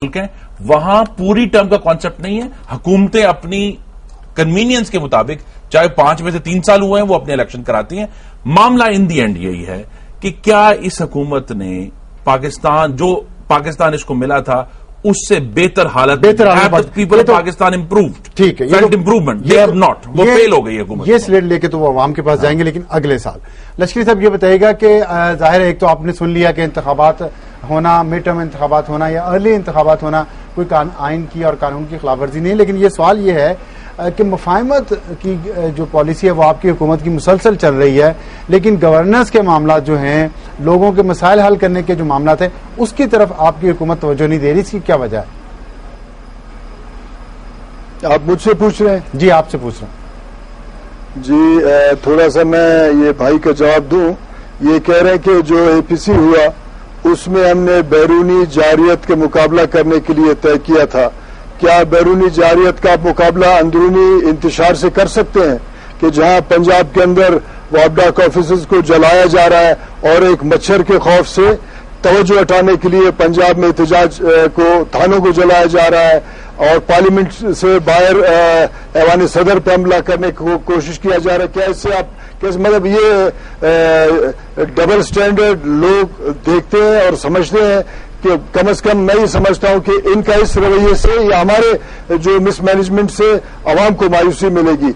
ہیں وہاں پوری ٹرم کا کانسیپٹ نہیں ہے. حکومتیں اپنی کنوینئنس کے مطابق چاہے 5 میں سے 3 سال ہوئے ہیں وہ اپنے الیکشن کراتی ہیں. معاملہ ان دی اینڈ یہی ہے کہ کیا اس حکومت نے پاکستان اس کو ملا تھا اس سے بہتر حالت پیپل پاکستان امپرووڈ. ٹھیک ہے, امپروومنٹ دے ہیو ناٹ, وہ فیل ہو گئی حکومت. یہ سلیٹ لے کے تو وہ عوام کے پاس جائیں گے, لیکن اگلے سال. لشکری صاحب یہ بتائیے گا کہ ظاہر ہے ایک تو آپ نے سن لیا کہ انتخابات ہونا, مڈ ٹرم انتخابات ہونا یا ارلی انتخابات ہونا کوئی آئین کی اور قانون کی خلاف ورزی نہیں, لیکن یہ سوال یہ ہے کہ مفاہمت کی جو پالیسی ہے وہ آپ کی حکومت کی مسلسل چل رہی ہے, لیکن گورننس کے معاملات جو ہیں, لوگوں کے مسائل حل کرنے کے جو معاملات ہیں, اس کی طرف آپ کی حکومت توجہ نہیں دے رہی. اس کی کیا وجہ ہے؟ آپ مجھ سے پوچھ رہے ہیں؟ جی آپ سے پوچھ رہا ہوں. جی تھوڑا سا میں یہ بھائی کا جواب دوں. یہ کہہ رہے ہیں کہ جو اے پی سی ہوا اس میں ہم نے بیرونی جارحیت کے مقابلہ کرنے کے لیے طے کیا تھا. کیا بیرونی جارحیت کا مقابلہ اندرونی انتشار سے کر سکتے ہیں کہ جہاں پنجاب کے اندر وابڈاک آفیسز کو جلایا جا رہا ہے اور ایک مچھر کے خوف سے توجہ ہٹانے کے لیے پنجاب میں احتجاج کو تھانوں کو جلایا جا رہا ہے اور پارلیمنٹ سے باہر ایوان صدر پہ حملہ کرنے کو کوشش کیا جا رہا ہے؟ کیا اس سے آپ مطلب یہ ڈبل سٹینڈرڈ لوگ دیکھتے ہیں اور سمجھتے ہیں کہ کم از کم میں یہ سمجھتا ہوں کہ ان کا اس رویے سے یا ہمارے جو مس مینجمنٹ سے عوام کو مایوسی ملے گی.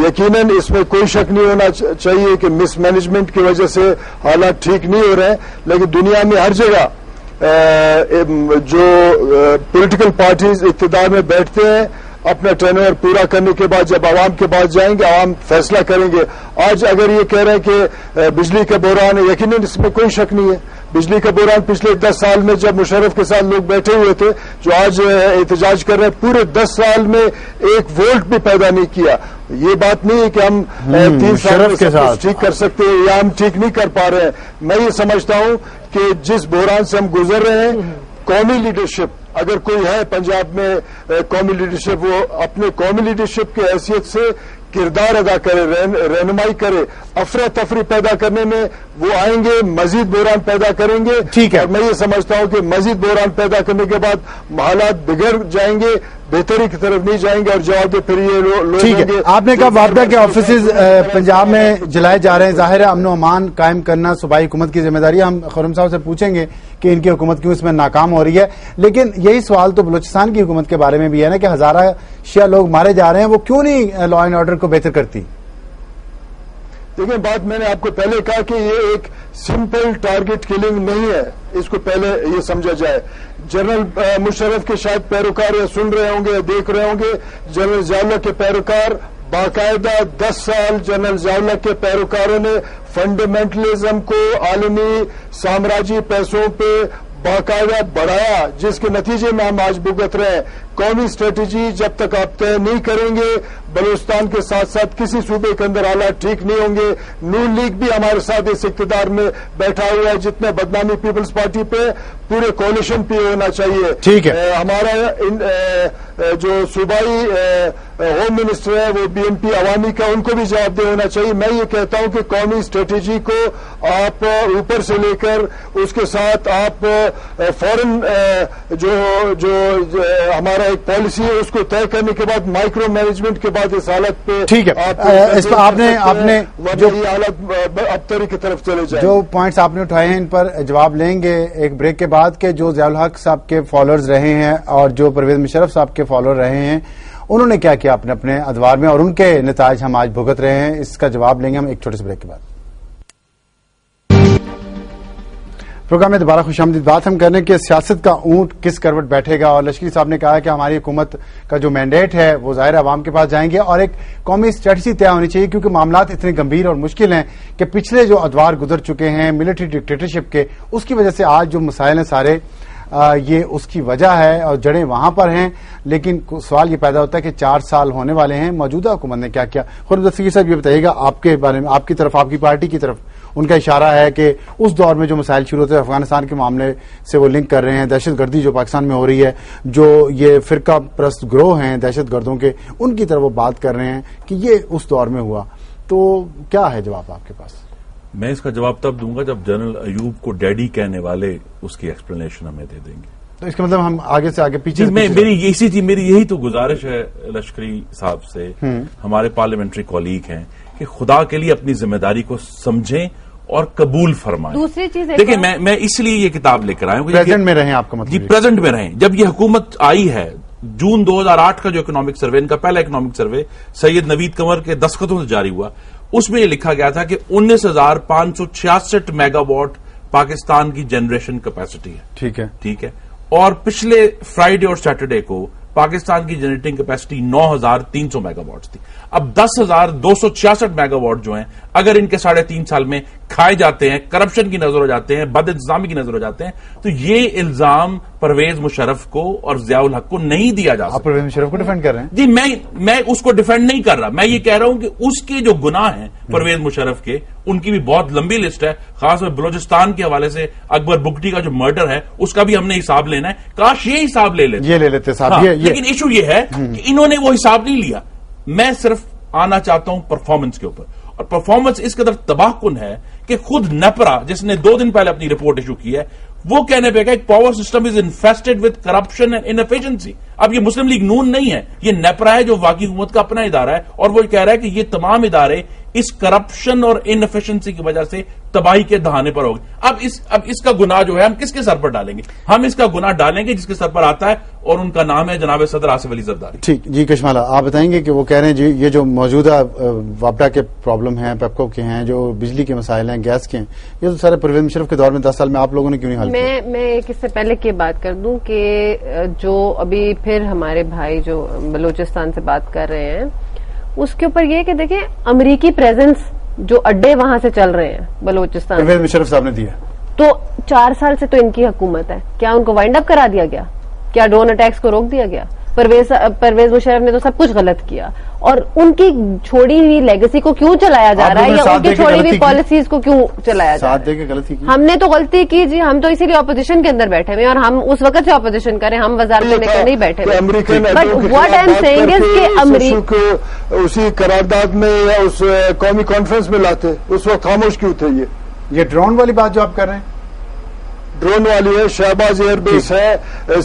یقیناً اس میں کوئی شک نہیں ہونا چاہیے کہ مس مینجمنٹ کی وجہ سے حالات ٹھیک نہیں ہو رہے ہیں, لیکن دنیا میں ہر جگہ جو پولیٹیکل پارٹیز اقتدار میں بیٹھتے ہیں اپنا ٹرن اوور پورا کرنے کے بعد جب عوام کے پاس جائیں گے عوام فیصلہ کریں گے. آج اگر یہ کہہ رہے ہیں کہ بجلی کا بحران ہے, یقیناً اس میں کوئی شک نہیں ہے. بجلی کا بحران پچھلے 10 سال میں جب مشرف کے ساتھ لوگ بیٹھے ہوئے تھے جو آج احتجاج کر رہے ہیں, پورے 10 سال میں 1 وولٹ بھی پیدا نہیں کیا. یہ بات نہیں ہے کہ ہم 3 سال میں ٹھیک کر سکتے ہیں یا ہم ٹھیک نہیں کر پا رہے ہیں. میں یہ سمجھتا ہوں کہ جس بحران سے ہم گزر رہے ہیں, قومی لیڈرشپ اگر کوئی ہے پنجاب میں قومی لیڈرشپ, وہ اپنے قومی لیڈرشپ کی حیثیت سے کردار ادا کرے, رہنمائی کرے, افراتفری پیدا کرنے میں وہ آئیں گے, مزید بحران پیدا کریں گے. ٹھیک ہے, اور میں یہ سمجھتا ہوں کہ مزید بحران پیدا کرنے کے بعد حالات بگڑ جائیں گے, بہتری کی طرف نہیں جائیں گے اور جواب دے پھر یہ لوگ. ٹھیک ہے, آپ نے کہا وابڈا کے آفیسز پنجاب میں جلائے جا رہے ہیں. ظاہر ہے امن و امان قائم کرنا صوبائی حکومت کی ذمہ داری ہے. ہم خرم صاحب سے پوچھیں گے کہ ان کی حکومت کیوں اس میں ناکام ہو رہی ہے, لیکن یہی سوال تو بلوچستان کی حکومت کے بارے میں بھی ہے نا کہ ہزارہ شیعہ لوگ مارے جا رہے ہیں, وہ کیوں نہیں لا اینڈ آرڈر کو بہتر کرتی؟ دیکھیں, بات میں نے آپ کو پہلے کہا کہ یہ ایک سمپل ٹارگٹ کلنگ نہیں ہے, اس کو پہلے یہ سمجھا جائے. جنرل مشرف کے شاید پیروکار یہ سن رہے ہوں گے, دیکھ رہے ہوں گے, جنرل ضیاءاللہ کے پیروکار باقاعدہ 10 سال جنرل ضیاءاللہ کے پیروکاروں نے فنڈامنٹلزم کو عالمی سامراجی پیسوں پہ باقاعدہ بڑھایا, جس کے نتیجے میں ہم آج بھگت رہے ہیں. قومی اسٹریٹجی جب تک آپ طے نہیں کریں گے, بلوچستان کے ساتھ ساتھ کسی صوبے کے اندر حالات ٹھیک نہیں ہوں گے. نون لیگ بھی ہمارے ساتھ اس اقتدار میں بیٹھا ہوا ہے, جتنے بدنامی پیپلز پارٹی پہ پورے کولیشن پہ ہونا چاہیے. ٹھیک ہے, ہمارا جو صوبائی ہوم منسٹر ہے وہ بی این پی عوامی کا, ان کو بھی جواب دہ ہونا چاہیے. میں یہ کہتا ہوں کہ قومی اسٹریٹجی کو آپ اوپر سے لے کر اس کے ساتھ آپ فورن جو ہمارا ایک پالیسی ہے اس کو طے کرنے کے بعد مائکرو مینجمنٹ کے بعد اس حالت پہ ٹھیک ہے, اس پر آپ نے جو حالت ابتری کی طرف چلے جائیں. جو پوائنٹس آپ نے اٹھائے ہیں ان پر جواب لیں گے ایک بریک کے بعد, کہ جو ضیاء الحق صاحب کے فالوورز رہے ہیں اور جو پرویز مشرف صاحب کے فالوور رہے ہیں, انہوں نے کیا کیا اپنے ادوار میں اور ان کے نتائج ہم آج بھگت رہے ہیں. اس کا جواب لیں گے ہم ایک چھوٹے سے بریک کے بعد. پروگرام میں دوبارہ خوش آمدید. بات ہم کرنے کہ سیاست کا اونٹ کس کروٹ بیٹھے گا, اور لشکری صاحب نے کہا کہ ہماری حکومت کا جو مینڈیٹ ہے وہ ظاہر عوام کے پاس جائیں گے اور ایک قومی اسٹریٹجی طے ہونی چاہیے, کیونکہ معاملات اتنے گمبھیر اور مشکل ہیں کہ پچھلے جو ادوار گزر چکے ہیں ملٹری ڈکٹیٹرشپ کے, اس کی وجہ سے آج جو مسائل ہیں سارے یہ اس کی وجہ ہے اور جڑیں وہاں پر ہیں. لیکن سوال یہ پیدا ہوتا ہے کہ 4 سال ہونے والے ہیں, موجودہ حکومت نے کیا کیا. خرم دستگیر صاحب یہ بتائیے گا آپ کے بارے میں, آپ کی طرف, آپ کی پارٹی کی طرف ان کا اشارہ ہے کہ اس دور میں جو مسائل شروع ہوتے ہیں افغانستان کے معاملے سے وہ لنک کر رہے ہیں, دہشت گردی جو پاکستان میں ہو رہی ہے, جو یہ فرقہ پرست گروہ ہیں دہشت گردوں کے, ان کی طرف وہ بات کر رہے ہیں کہ یہ اس دور میں ہوا. تو کیا ہے جواب آپ کے پاس؟ میں اس کا جواب تب دوں گا جب جنرل ایوب کو ڈیڈی کہنے والے اس کی ایکسپلینیشن ہمیں دے دیں گے. تو اس کا مطلب ہم آگے سے آگے پیچھے میری یہی تو گزارش ہے لشکری صاحب سے، ہمارے پارلیمنٹری کولیگ ہیں، کہ خدا کے لیے اپنی ذمہ داری کو سمجھیں اور قبول فرمائیں. دوسری چیز دیکھیں میں اس لیے یہ کتاب لے کر آیا ہوں، پریزنٹ میں رہیں آپ کا مطلب. جی پریزنٹ میں رہیں. جب یہ حکومت آئی ہے جون 2008 کا جو اکنامک سروے، ان کا پہلا اکنامک سروے سید نوید کنور کے دستخطوں سے جاری ہوا، اس میں یہ لکھا گیا تھا کہ 19,566 میگا واٹ پاکستان کی جنریشن کیپیسٹی ہے. ٹھیک ہے. اور پچھلے فرائیڈے اور سیٹرڈے کو پاکستان کی جنریٹنگ کیپیسٹی 9,300 میگا واٹس تھی. اب 10,266 میگا واٹ جو ہیں اگر ان کے 3.5 سال میں کھائے جاتے ہیں، کرپشن کی نظر ہو جاتے ہیں، بد انتظامی کی نظر ہو جاتے ہیں، تو یہ الزام پرویز مشرف کو اور ضیاء الحق کو نہیں دیا جا سکتا. آپ پرویز مشرف کو ڈیفینڈ کر رہے ہیں؟ جی میں اس کو ڈیفینڈ نہیں کر رہا، میں یہ کہہ رہا ہوں کہ اس کے جو گناہ ہیں پرویز مشرف کے، ان کی بھی بہت لمبی لسٹ ہے. خاص طور بلوچستان کے حوالے سے اکبر بگٹی کا جو مرڈر ہے اس کا بھی ہم نے حساب لینا ہے. کاش یہ حساب لے لیتے صاحب. لیکن ایشو یہ ہے کہ انہوں نے وہ حساب نہیں لیا. میں صرف آنا چاہتا ہوں پرفارمنس کے اوپر، اور پرفارمنس اس قدر تباہ کن ہے کہ خود نیپرا جس نے 2 دن پہلے اپنی رپورٹ ایشو کی ہے وہ کہنے پہ کہ power system is infested with corruption and inefficiency. اب یہ مسلم لیگ نون نہیں ہے، یہ نیپرا ہے جو واقعی حکومت کا اپنا ادارہ ہے، اور وہ کہہ رہا ہے کہ یہ تمام ادارے اس کرپشن اور انفیشنسی کی وجہ سے تباہی کے دہانے پر ہو گئے. اب اس کا گناہ جو ہے ہم کس کے سر پر ڈالیں گے؟ ہم اس کا گناہ ڈالیں گے جس کے سر پر آتا ہے، اور ان کا نام ہے جناب صدر آصف علی زرداری. ٹھیک. جی کشمالہ آپ بتائیں گے کہ وہ کہہ رہے ہیں جی یہ جو موجودہ وابڈا کے پرابلم ہیں، پیپکو کے ہیں، جو بجلی کے مسائل ہیں، گیس کے ہیں، یہ تو سارے پرویز مشرف کے دور میں 10 سال میں آپ لوگوں نے کیوں نہیں حل کیا؟ میں ایک اس سے پہلے کی بات کر دوں کہ جو ابھی پھر ہمارے بھائی جو بلوچستان سے بات کر رہے ہیں اس کے اوپر یہ کہ دیکھیں امریکی پریزنس جو اڈے وہاں سے چل رہے ہیں بلوچستان، پرویز مشرف صاحب نے دیا تو 4 سال سے تو ان کی حکومت ہے. کیا ان کو وائنڈ اپ کرا دیا گیا؟ کیا ڈرون اٹیکس کو روک دیا گیا؟ پرویز مشرف نے تو سب کچھ غلط کیا، اور ان کی چھوڑی ہوئی لیگسی کو کیوں چلایا جا رہا ہے، یا ان کی چھوڑی ہوئی پالیسیز کو کیوں چلایا جا رہا ہے؟ ہم نے تو غلطی کی جی، ہم تو اسی لیے اپوزیشن کے اندر بیٹھے ہوئے، اور ہم اس وقت سے اپوزیشن کریں، ہم وزارت لے کر نہیں بیٹھے ہوئے. But what I am seeing is کہ امریکہ اسی قرارداد میں یا اس قومی کانفرنس میں لاتے، اس وقت خاموش کیوں تھے؟ یہ ڈرون والی بات جو آپ کر رہے ہیں، ڈرون والی ہے، شہباز ایئر بیس ہے،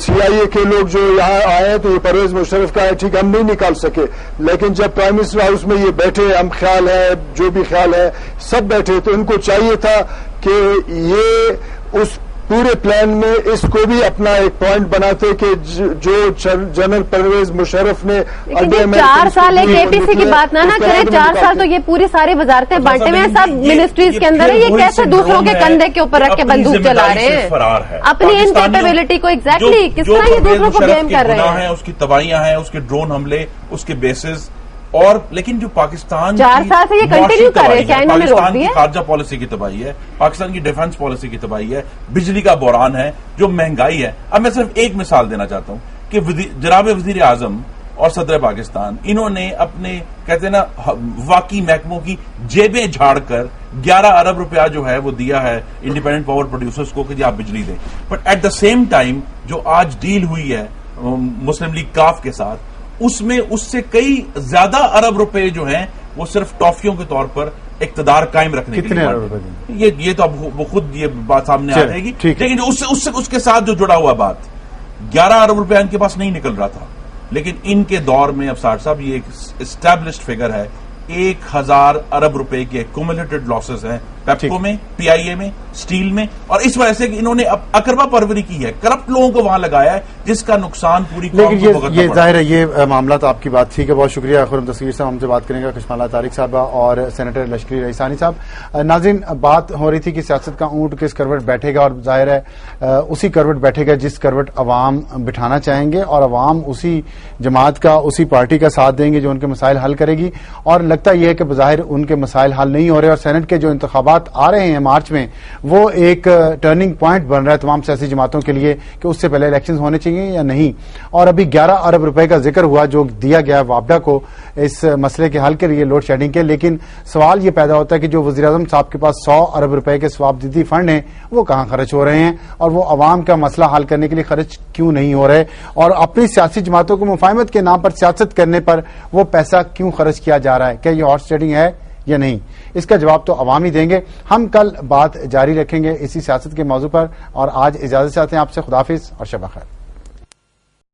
CIA کے لوگ جو یہاں آئے تو یہ پرویز مشرف کا ہے. ٹھیک ہم نہیں نکال سکے، لیکن جب پرائم منسٹر ہاؤس میں یہ بیٹھے، ہم خیال ہے جو بھی خیال ہے سب بیٹھے، تو ان کو چاہیے تھا کہ یہ اس پورے پلان میں اس کو بھی اپنا ایک پوائنٹ بناتے کہ جو جنرل پرویز مشرف نے 4 سال ایک APC کی بات نہ کریں. 4 سال تو یہ پوری ساری وزارتیں بانٹے ہوئے ہیں، سب منسٹریز کے اندر ہے. یہ کیسے دوسروں کے کندھے کے اوپر رکھ کے بندوق چلا رہے ہیں اپنی انکیپیبلٹی کو؟ ایگزیکٹلی کس طرح یہ دوسروں کو بلیم کر رہے ہیں؟ اس کی تباہیاں ہیں، اس کے ڈرون حملے، اس کے بیسز، اور لیکن جو پاکستان 4 سال سے یہ کنٹینیو کر رہے ہیں، کیا انہوں نے روک پاکستان دیا؟ کی خارجہ پالیسی کی تباہی ہے، پاکستان کی ڈیفنس پالیسی کی تباہی ہے، بجلی کا بحران ہے، جو مہنگائی ہے. اب میں صرف ایک مثال دینا چاہتا ہوں کہ جناب وزیر اعظم اور صدر پاکستان انہوں نے اپنے کہتے ہیں نا واقعی محکموں کی جیبیں جھاڑ کر 11 ارب روپیہ جو ہے وہ دیا ہے انڈیپینڈنٹ پاور پروڈیوسرز کو کہ جی آپ بجلی دیں. But at the same time جو آج ڈیل ہوئی ہے مسلم لیگ کاف کے ساتھ، اس میں اس سے کئی زیادہ ارب روپے جو ہیں وہ صرف ٹافیوں کے طور پر اقتدار قائم رکھنے کے لیے. یہ تو اب وہ خود یہ بات سامنے آ جائے گی، لیکن اس کے ساتھ جو جڑا ہوا بات 11 ارب روپے ان کے پاس نہیں نکل رہا تھا، لیکن ان کے دور میں اب ساٹھ صاحب یہ ایک اسٹیبلشڈ فگر ہے، 1000 ارب روپے کے کومولیٹڈ لاسز ہیں پیپکو میں، PIA میں، اسٹیل میں، اور اس وجہ سے کہ انہوں نے اقربا پروری کی ہے، کرپٹ لوگوں کو وہاں لگایا ہے جس کا نقصان پوری قوم کو بھگتنا پڑا. یہ ظاہر ہے یہ معاملات آپ کی بات ٹھیک ہے. بہت شکریہ خرم تصویر صاحب، ہم سے بات کریں گا کشمالہ طارق صاحبہ اور سینیٹر لشکری رئیسانی صاحب. ناظرین بات ہو رہی تھی کہ سیاست کا اونٹ کس کروٹ بیٹھے گا، اور ظاہر ہے اسی کروٹ بیٹھے گا جس کروٹ عوام بٹھانا چاہیں گے، اور عوام اسی جماعت کا، اسی پارٹی کا ساتھ دیں گے جو ان کے مسائل حل کرے گی. اور لگتا یہ ہے کہ بظاہر ان کے مسائل حل نہیں ہو رہے، اور سینٹ کے جو انتخابات آ رہے ہیں مارچ میں وہ ایک ٹرننگ پوائنٹ بن رہا ہے تمام سیاسی جماعتوں کے لیے کہ اس سے پہلے الیکشن ہونے چاہیے یا نہیں. اور ابھی 11 ارب روپے کا ذکر ہوا جو دیا گیا وابڈا کو اس مسئلے کے حل کے لیے لوڈ شیڈنگ کے، لیکن سوال یہ پیدا ہوتا ہے کہ جو وزیر اعظم صاحب کے پاس 100 ارب روپے کے ثوابدیدی فنڈ ہیں وہ کہاں خرچ ہو رہے ہیں، اور وہ عوام کا مسئلہ حل کرنے کے لیے خرچ کیوں نہیں ہو رہے، اور اپنی سیاسی جماعتوں کو مفاہمت کے نام پر سیاست کرنے پر وہ پیسہ کیوں خرچ کیا جا رہا ہے؟ کیا یہ ہارس ٹریڈنگ ہے یا نہیں؟ اس کا جواب تو عوام ہی دیں گے. ہم کل بات جاری رکھیں گے اسی سیاست کے موضوع پر، اور آج اجازت چاہتے ہیں آپ سے. خدا حافظ اور شب بخیر.